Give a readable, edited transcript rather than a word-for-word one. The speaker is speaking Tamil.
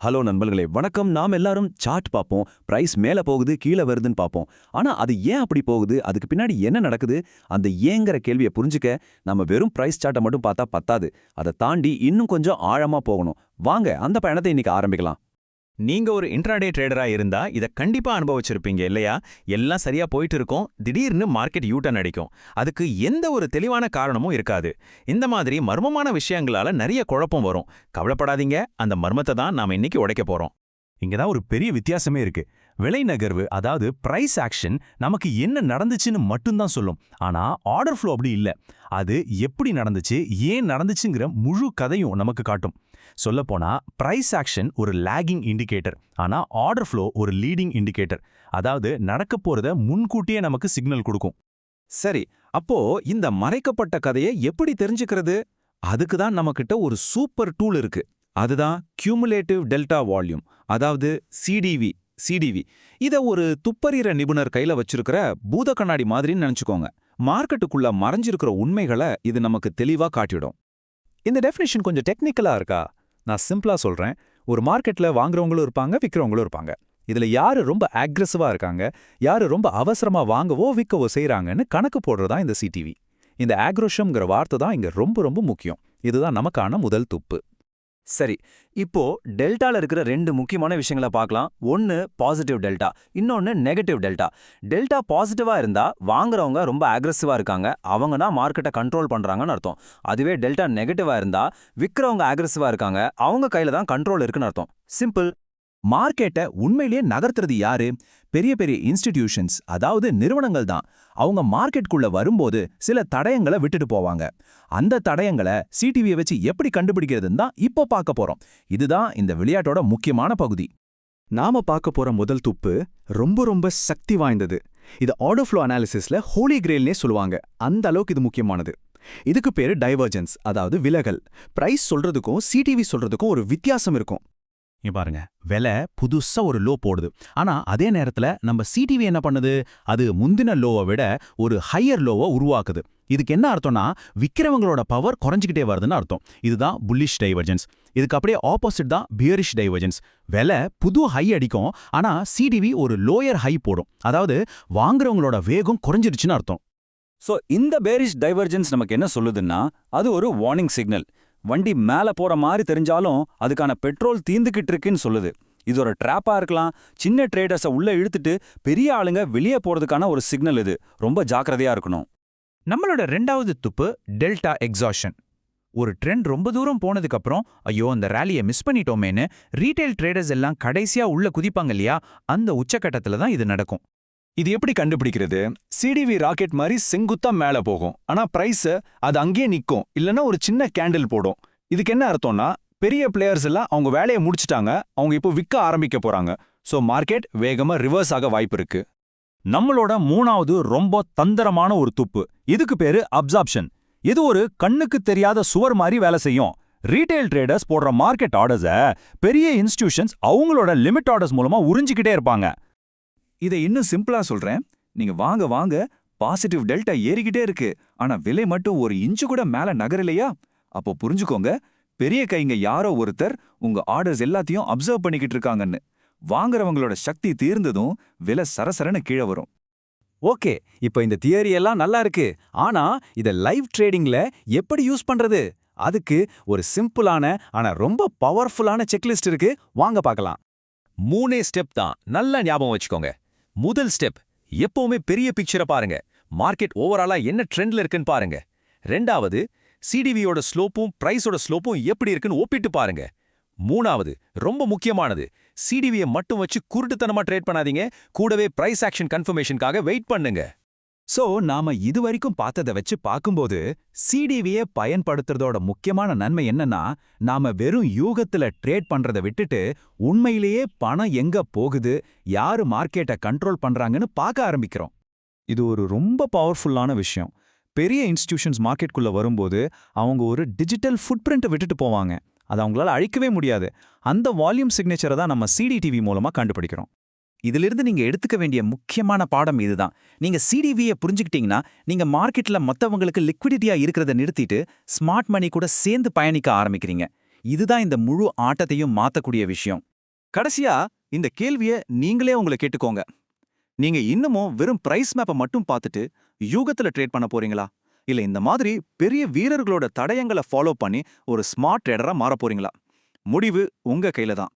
ஹலோ நண்பர்களே, வணக்கம். நாம் எல்லாரும் சார்ட் பார்ப்போம், பிரைஸ் மேல போகுது கீழே வருதுன்னு பார்ப்போம். ஆனா அது ஏன் அப்படி போகுது, அதுக்கு பின்னாடி என்ன நடக்குது, அந்த ஏங்கிற கேள்வியை புரிஞ்சுக்க நம்ம வெறும் பிரைஸ் சார்ட்டை மட்டும் பார்த்தா பத்தாது. அதை தாண்டி இன்னும் கொஞ்சம் ஆழமா போகணும். வாங்க அந்த பயணத்தை இன்னைக்கு ஆரம்பிக்கலாம். நீங்க ஒரு இன்ட்ராடே ட்ரேடரா இருந்தா இத கண்டிப்பா அனுபவிச்சிருப்பீங்க இல்லையா? எல்லாம் சரியா போயிட்டு இருக்கும், திடீர்னு மார்க்கெட் யூட்டர்ன் அடிக்கும். அதுக்கு எந்த ஒரு தெளிவான காரணமும் இருக்காது. இந்த மாதிரி மர்மமான விஷயங்களால நிறைய குழப்பம் வரும். கவலைப்படாதீங்க, அந்த மர்மத்தை தான் நாம இன்னைக்கு உடைக்க போறோம். இங்க தான் ஒரு பெரிய வித்தியாசமே இருக்கு. விலை நகர்வு, அதாவது பிரைஸ் ஆக்ஷன், நமக்கு என்ன நடந்துச்சுன்னு மட்டும்தான் சொல்லும். ஆனா ஆர்டர் ஃப்ளோ அப்படி இல்ல. அது எப்படி நடந்துச்சு, ஏன் நடந்துச்சுங்கிற முழு கதையும் நமக்கு காட்டும். சொல்லப்போனா பிரைஸ் ஆக்ஷன் ஒரு லாகிங் இண்டிகேட்டர், ஆனா ஆர்டர் ஃப்ளோ ஒரு லீடிங் இண்டிகேட்டர். அதாவது நடக்க போறத முன்கூட்டியே நமக்கு சிக்னல் கொடுக்கும். சரி, அப்போ இந்த மறைக்கப்பட்ட கதையை எப்படி தெரிஞ்சுக்கிறது? அதுக்கு தான் நம்மகிட்ட ஒரு சூப்பர் டூல் இருக்கு. அதுதான் கியூமுலேட்டிவ் டெல்டா வால்யூம், அதாவது சிடிவி. இத ஒரு துப்பறிகிற நிபுணர் கையில வச்சிருக்கிற பூத கண்ணாடி மாதிரின்னு நினைச்சுக்கோங்க. மார்க்கெட்டுக்குள்ள மறைஞ்சிருக்கிற உண்மைகளை இது நமக்கு தெளிவா காட்டிடும். இந்த டெஃபினிஷன் கொஞ்சம் டெக்னிக்கலா இருக்கா? நான் சிம்பிளா சொல்றேன். ஒரு மார்க்கெட்ல வாங்குறவங்களும் இருப்பாங்க, விற்கிறவங்களும் இருப்பாங்க. இதுல யாரு ரொம்ப அக்ரெசிவா இருக்காங்க, யாரு ரொம்ப அவசரமா வாங்கவோ விற்கவோ செய்றாங்கன்னு கணக்கு போடுறதா இந்த சிடிவி. இந்த ஆக்ரோஷம்ங்கிற வார்த்தை தான் இங்க ரொம்ப ரொம்ப முக்கியம். இதுதான் நமக்கான முதல் துப்பு. சரி, இப்போ டெல்டால இருக்கிற ரெண்டு முக்கியமான விஷயங்களை பார்க்கலாம். ஒன்னு பாசிட்டிவ் டெல்டா, இன்னொன்னு நெகட்டிவ் டெல்டா. டெல்டா பாசிட்டிவா இருந்தா வாங்குறவங்க ரொம்ப அக்ரெசிவா இருக்காங்க, அவங்கன்னா மார்க்கெட்டை கண்ட்ரோல் பண்றாங்கன்னு அர்த்தம். அதுவே டெல்டா நெகட்டிவா இருந்தா விற்கிறவங்க அக்ரெசிவா இருக்காங்க, அவங்க கையில தான் கண்ட்ரோல் இருக்குன்னு அர்த்தம். சிம்பிள். மார்க்கெட்டை உண்மையிலேயே நகர்த்துறது யாரு? பெரிய பெரிய இன்ஸ்டிடியூஷன்ஸ், அதாவது நிறுவனங்கள் தான். அவங்க மார்க்கெட்டுக்குள்ள வரும்போது சில தடயங்களை விட்டுட்டு போவாங்க. அந்த தடயங்களை சிடிவியை வச்சு எப்படி கண்டுபிடிக்கிறதுன்னு தான் இப்போ பார்க்க போறோம். இதுதான் இந்த விளையாட்டோட முக்கியமான பகுதி. நாம பார்க்க போற முதல் துப்பு ரொம்ப ரொம்ப சக்தி வாய்ந்தது. இது ஆர்டர் ஃப்ளோ அனாலிசிஸ்ல ஹோலி கிரேல்னே சொல்லுவாங்க. அந்த அளவுக்கு இது முக்கியமானது. இதுக்கு பேரு டைவர்ஜென்ஸ், அதாவது விலகல். பிரைஸ் சொல்றதுக்கும் சிடிவி சொல்றதுக்கும் ஒரு வித்தியாசம் இருக்கும். இங்க பாருங்க, விலை புதுசா ஒரு லோ போடுது. ஆனா அதே நேரத்துல நம்ம சிடிவி என்ன பண்ணுது? அது முந்தின லோவை விட ஒரு ஹையர் லோவை உருவாக்குது. இதுக்கு என்ன அர்த்தம்னா, விக்கிறவங்களோட பவர் குறைஞ்சிக்கிட்டே வருதுன்னு அர்த்தம். இதுதான் புல்லிஷ் டைவர்ஜென்ஸ். இதுக்கு அப்படியே ஆப்போசிட் தான் பியரிஷ் டைவர்ஜென்ஸ். விலை புது ஹை அடிக்கும், ஆனா சிடிவி ஒரு லோயர் ஹை போடும். அதாவது வாங்குறவங்களோட வேகம் குறைஞ்சிருச்சுன்னு அர்த்தம். சோ இந்த பேரிஷ் டைவர்ஜென்ஸ் நமக்கு என்ன சொல்லுதுன்னா, அது ஒரு வார்னிங் சிக்னல். வண்டி மேல போற மாதிரி தெரிஞ்சாலும் அதுக்கான பெட்ரோல் தீந்துக்கிட்டு இருக்குன்னு சொல்லுது. இது ஒரு ட்ராப்பா இருக்கலாம். சின்ன ட்ரேடர்ஸை உள்ள இழுத்துட்டு பெரிய ஆளுங்க வெளியே போறதுக்கான ஒரு சிக்னல். இது ரொம்ப ஜாக்கிரதையா இருக்கணும். நம்மளோட ரெண்டாவது துப்பு டெல்டா எக்ஸாஷன். ஒரு ட்ரெண்ட் ரொம்ப தூரம் போனதுக்கு அப்புறம் ஐயோ அந்த ரேலியை மிஸ் பண்ணிட்டோமேன்னு ரீட்டைல் ட்ரேடர்ஸ் எல்லாம் கடைசியா உள்ள குதிப்பாங்க இல்லையா, அந்த உச்சக்கட்டத்துல தான் இது நடக்கும். இது எப்படி கண்டுபிடிக்கிறது? சிடிவி ராக்கெட் மாதிரி செங்குத்தா மேல போகும், ஆனா பிரைஸ் அது அங்கேயே நிக்கும், இல்லனா ஒரு சின்ன கேண்டில் போடும். இதுக்கு என்ன அர்த்தம்னா, பெரிய பிளேயர்ஸ் எல்லாம் அவங்க வேலையை முடிச்சிட்டாங்க, அவங்க இப்போ விற்க ஆரம்பிக்க போறாங்க. சோ மார்க்கெட் வேகமா ரிவர்ஸ் ஆக வாய்ப்பு இருக்கு. நம்மளோட மூணாவது ரொம்ப தந்திரமான ஒரு துப்பு. இதுக்கு பேரு அப்சார்ப்ஷன். இது ஒரு கண்ணுக்கு தெரியாத சுவர் மாதிரி வேலை செய்யும். ரீட்டைல் ட்ரேடர்ஸ் போடுற மார்க்கெட் ஆர்டர்ஸை பெரிய இன்ஸ்டிடியூஷன்ஸ் அவங்களோட லிமிட் ஆர்டர்ஸ் மூலமா உறிஞ்சிக்கிட்டே இருப்பாங்க. இதை இன்னும் சிம்பிளா சொல்றேன். நீங்க வாங்க பாசிட்டிவ் டெல்டா ஏறிக்கிட்டே இருக்கு, ஆனா விலை மட்டும் ஒரு இன்ச்சு கூட மேல நகரலையா? அப்போ புரிஞ்சுக்கோங்க, பெரிய கைங்க யாரோ ஒருத்தர் உங்க ஆர்டர்ஸ் எல்லாத்தையும் அப்சர்வ் பண்ணிக்கிட்டு இருக்காங்கன்னு. வாங்குறவங்களோட சக்தி தீர்ந்ததும் விலை சரசரன்னு கீழே வரும். ஓகே, இப்போ இந்த தியரி எல்லாம் நல்லா இருக்கு, ஆனா இதை லைவ் ட்ரேடிங்ல எப்படி யூஸ் பண்றது? அதுக்கு ஒரு சிம்பிளான ஆனா ரொம்ப பவர்ஃபுல்லான செக்லிஸ்ட் இருக்கு. வாங்க பார்க்கலாம். 3 ஸ்டெப் தான், நல்லா ஞாபகம் வச்சுக்கோங்க. முதல் ஸ்டெப், எப்பவுமே பெரிய பிக்சரை பாருங்க. மார்க்கெட் ஓவராலா என்ன ட்ரெண்ட்ல இருக்குன்னு பாருங்க. ரெண்டாவது, சிடிவியோட ஸ்லோப்பும் பிரைஸோட ஸ்லோப்பும் எப்படி இருக்குன்னு ஒப்பிட்டு பாருங்க. மூணாவது, ரொம்ப முக்கியமானது, சிடிவியை மட்டும் வச்சு குருட்டுத்தனமா ட்ரேட் பண்ணாதீங்க, கூடவே பிரைஸ் ஆக்ஷன் கன்ஃபர்மேஷனுக்காக வெயிட் பண்ணுங்க. சோ நாம இதுவரைக்கும் பார்த்ததை வச்சு பார்க்கும்போது சிடிவியை பயன்படுத்துறதோட முக்கியமான நன்மை என்னன்னா, நாம வெறும் யூகத்துல ட்ரேட் பண்றதை விட்டுட்டு உண்மையிலேயே பணம் எங்க போகுது, யாரு மார்க்கெட்டை கண்ட்ரோல் பண்றாங்கன்னு பார்க்க ஆரம்பிக்கிறோம். இது ஒரு ரொம்ப பவர்ஃபுல்லான விஷயம். பெரிய இன்ஸ்டிடியூஷன்ஸ் மார்க்கெட்டுக்குள்ள வரும்போது அவங்க ஒரு டிஜிட்டல் ஃபுட்பிரிண்ட்டை விட்டுட்டு போவாங்க. அதை அவங்களால அழிக்கவே முடியாது. அந்த வால்யூம் சிக்னேச்சரை தான் நம்ம சிடிடிவி மூலமா கண்டுபிடிக்கிறோம். இதிலிருந்து நீங்க எடுத்துக்க வேண்டிய முக்கியமான பாடம் இதுதான். நீங்க சிடிவியை புரிஞ்சுக்கிட்டீங்கன்னா, நீங்க மார்க்கெட்ல மத்தவங்களுக்கு லிக்விடிட்டியா இருக்கிறத நிறுத்திட்டு ஸ்மார்ட் மணி கூட சேர்ந்து பயணிக்க ஆரம்பிக்கிறீங்க. இதுதான் இந்த முழு ஆட்டத்தையும் மாத்தக்கூடிய விஷயம். கடைசியா இந்த கேள்விய நீங்களே உங்களை கேட்டுக்கோங்க. நீங்க இன்னமும் வெறும் பிரைஸ் மேப்பை மட்டும் பார்த்துட்டு யூகத்துல ட்ரேட் பண்ண போறீங்களா? இல்ல இந்த மாதிரி பெரிய வீரர்களோட தடயங்களை ஃபாலோ பண்ணி ஒரு ஸ்மார்ட் ட்ரேடரா மாற போறீங்களா? முடிவு உங்க கையில தான்.